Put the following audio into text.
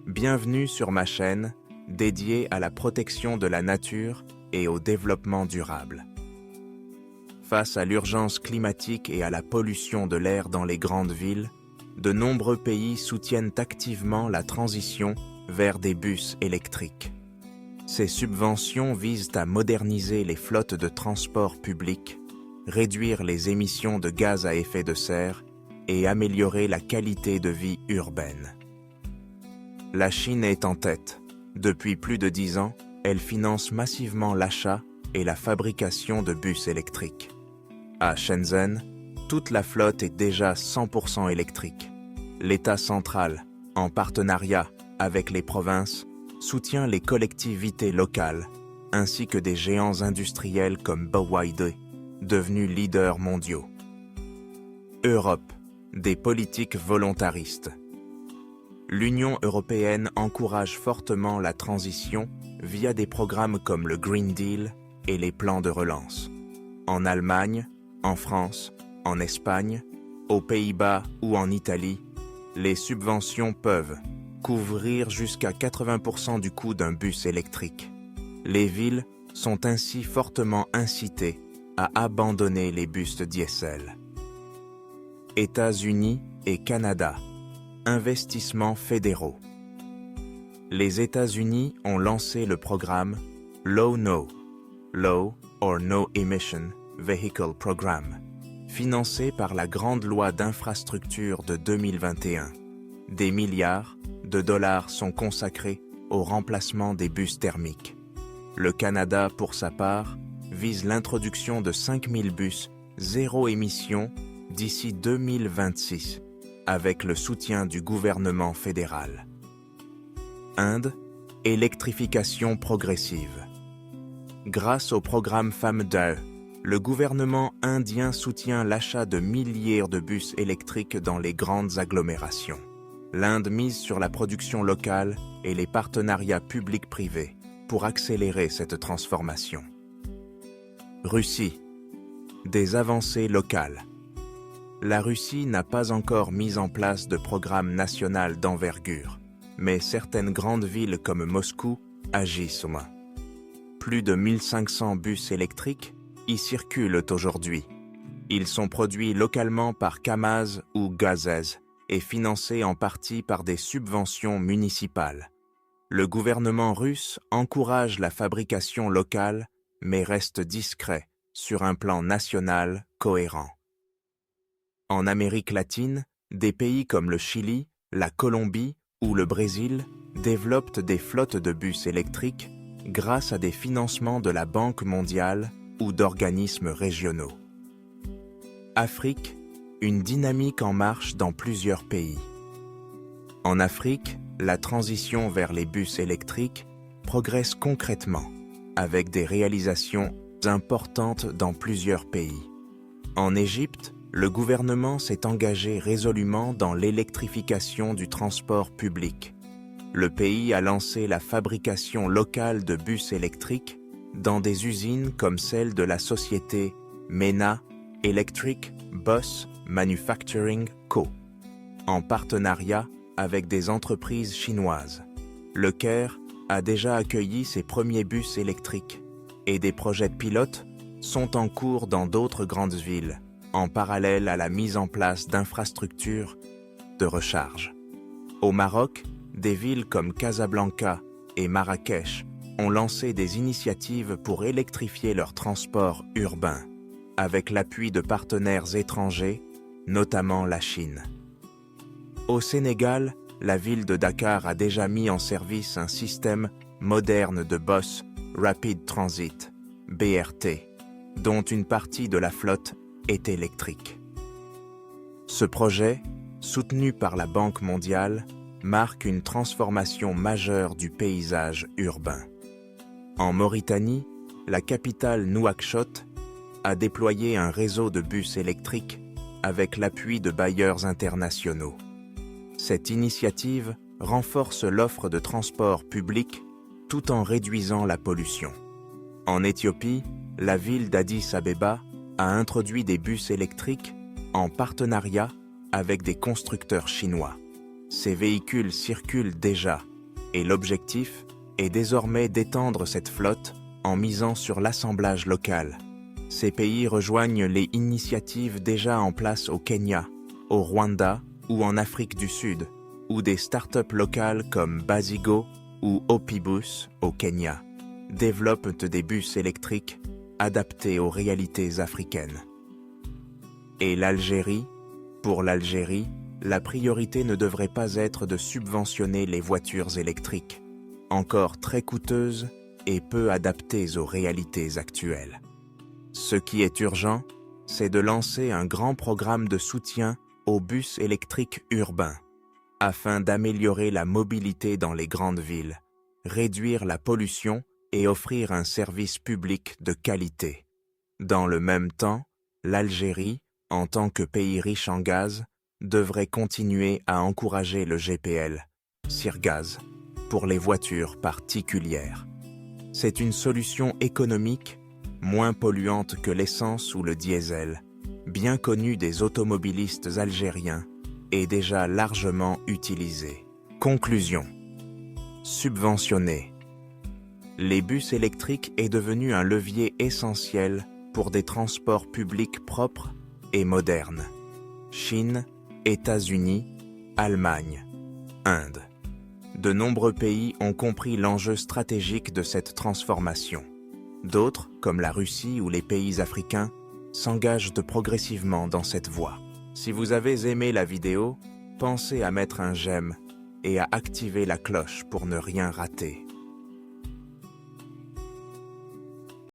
Bienvenue sur ma chaîne dédiée à la protection de la nature et au développement durable. Face à l'urgence climatique et à la pollution de l'air dans les grandes villes, de nombreux pays soutiennent activement la transition vers des bus électriques. Ces subventions visent à moderniser les flottes de transport public, réduire les émissions de gaz à effet de serre et améliorer la qualité de vie urbaine. La Chine est en tête. Depuis plus de 10 ans, elle finance massivement l'achat et la fabrication de bus électriques. À Shenzhen, toute la flotte est déjà 100% électrique. L'État central, en partenariat avec les provinces, soutient les collectivités locales, ainsi que des géants industriels comme BYD, devenus leaders mondiaux. Europe, des politiques volontaristes. L'Union européenne encourage fortement la transition via des programmes comme le Green Deal et les plans de relance. En Allemagne, en France, en Espagne, aux Pays-Bas ou en Italie, les subventions peuvent couvrir jusqu'à 80% du coût d'un bus électrique. Les villes sont ainsi fortement incitées à abandonner les bus diesel. États-Unis et Canada. Investissements fédéraux. Les États-Unis ont lancé le programme Low or No Emission Vehicle Program, financé par la Grande Loi d'infrastructure de 2021. Des milliards de dollars sont consacrés au remplacement des bus thermiques. Le Canada, pour sa part, vise l'introduction de 5000 bus zéro émission d'ici 2026, avec le soutien du gouvernement fédéral. Inde, électrification progressive. Grâce au programme FAME-DAE, le gouvernement indien soutient l'achat de milliers de bus électriques dans les grandes agglomérations. L'Inde mise sur la production locale et les partenariats publics-privés pour accélérer cette transformation. Russie, des avancées locales. La Russie n'a pas encore mis en place de programme national d'envergure, mais certaines grandes villes comme Moscou agissent au moins. Plus de 1500 bus électriques y circulent aujourd'hui. Ils sont produits localement par Kamaz ou Gazez et financés en partie par des subventions municipales. Le gouvernement russe encourage la fabrication locale, mais reste discret sur un plan national cohérent. En Amérique latine, des pays comme le Chili, la Colombie ou le Brésil développent des flottes de bus électriques grâce à des financements de la Banque mondiale ou d'organismes régionaux. Afrique, une dynamique en marche dans plusieurs pays. En Afrique, la transition vers les bus électriques progresse concrètement, avec des réalisations importantes dans plusieurs pays. En Égypte, le gouvernement s'est engagé résolument dans l'électrification du transport public. Le pays a lancé la fabrication locale de bus électriques dans des usines comme celle de la société MENA Electric Bus Manufacturing Co., en partenariat avec des entreprises chinoises. Le Caire a déjà accueilli ses premiers bus électriques et des projets pilotes sont en cours dans d'autres grandes villes, en parallèle à la mise en place d'infrastructures de recharge. Au Maroc, des villes comme Casablanca et Marrakech ont lancé des initiatives pour électrifier leur transport urbain, avec l'appui de partenaires étrangers, notamment la Chine. Au Sénégal, la ville de Dakar a déjà mis en service un système moderne de bus Rapid Transit, BRT, dont une partie de la flotte est électrique. Ce projet, soutenu par la Banque mondiale, marque une transformation majeure du paysage urbain. En Mauritanie, la capitale Nouakchott a déployé un réseau de bus électriques avec l'appui de bailleurs internationaux. Cette initiative renforce l'offre de transport public tout en réduisant la pollution. En Éthiopie, la ville d'Addis Abeba a introduit des bus électriques en partenariat avec des constructeurs chinois. Ces véhicules circulent déjà Et l'objectif est désormais d'étendre cette flotte en misant sur l'assemblage local. Ces pays rejoignent les initiatives déjà en place au Kenya, au Rwanda ou en Afrique du Sud, où des startups locales comme Basigo ou Opibus au Kenya développent des bus électriques adaptés aux réalités africaines. Et l'Algérie? Pour l'Algérie, la priorité ne devrait pas être de subventionner les voitures électriques, encore très coûteuses et peu adaptées aux réalités actuelles. Ce qui est urgent, c'est de lancer un grand programme de soutien aux bus électriques urbains, afin d'améliorer la mobilité dans les grandes villes, réduire la pollution et offrir un service public de qualité. Dans le même temps, l'Algérie, en tant que pays riche en gaz, devrait continuer à encourager le GPL, Sirgaz, pour les voitures particulières. C'est une solution économique, moins polluante que l'essence ou le diesel, bien connue des automobilistes algériens et déjà largement utilisée. Conclusion. Subventionner. Les bus électriques est devenu un levier essentiel pour des transports publics propres et modernes. Chine, États-Unis, Allemagne, Inde. De nombreux pays ont compris l'enjeu stratégique de cette transformation. D'autres, comme la Russie ou les pays africains, s'engagent progressivement dans cette voie. Si vous avez aimé la vidéo, pensez à mettre un j'aime et à activer la cloche pour ne rien rater.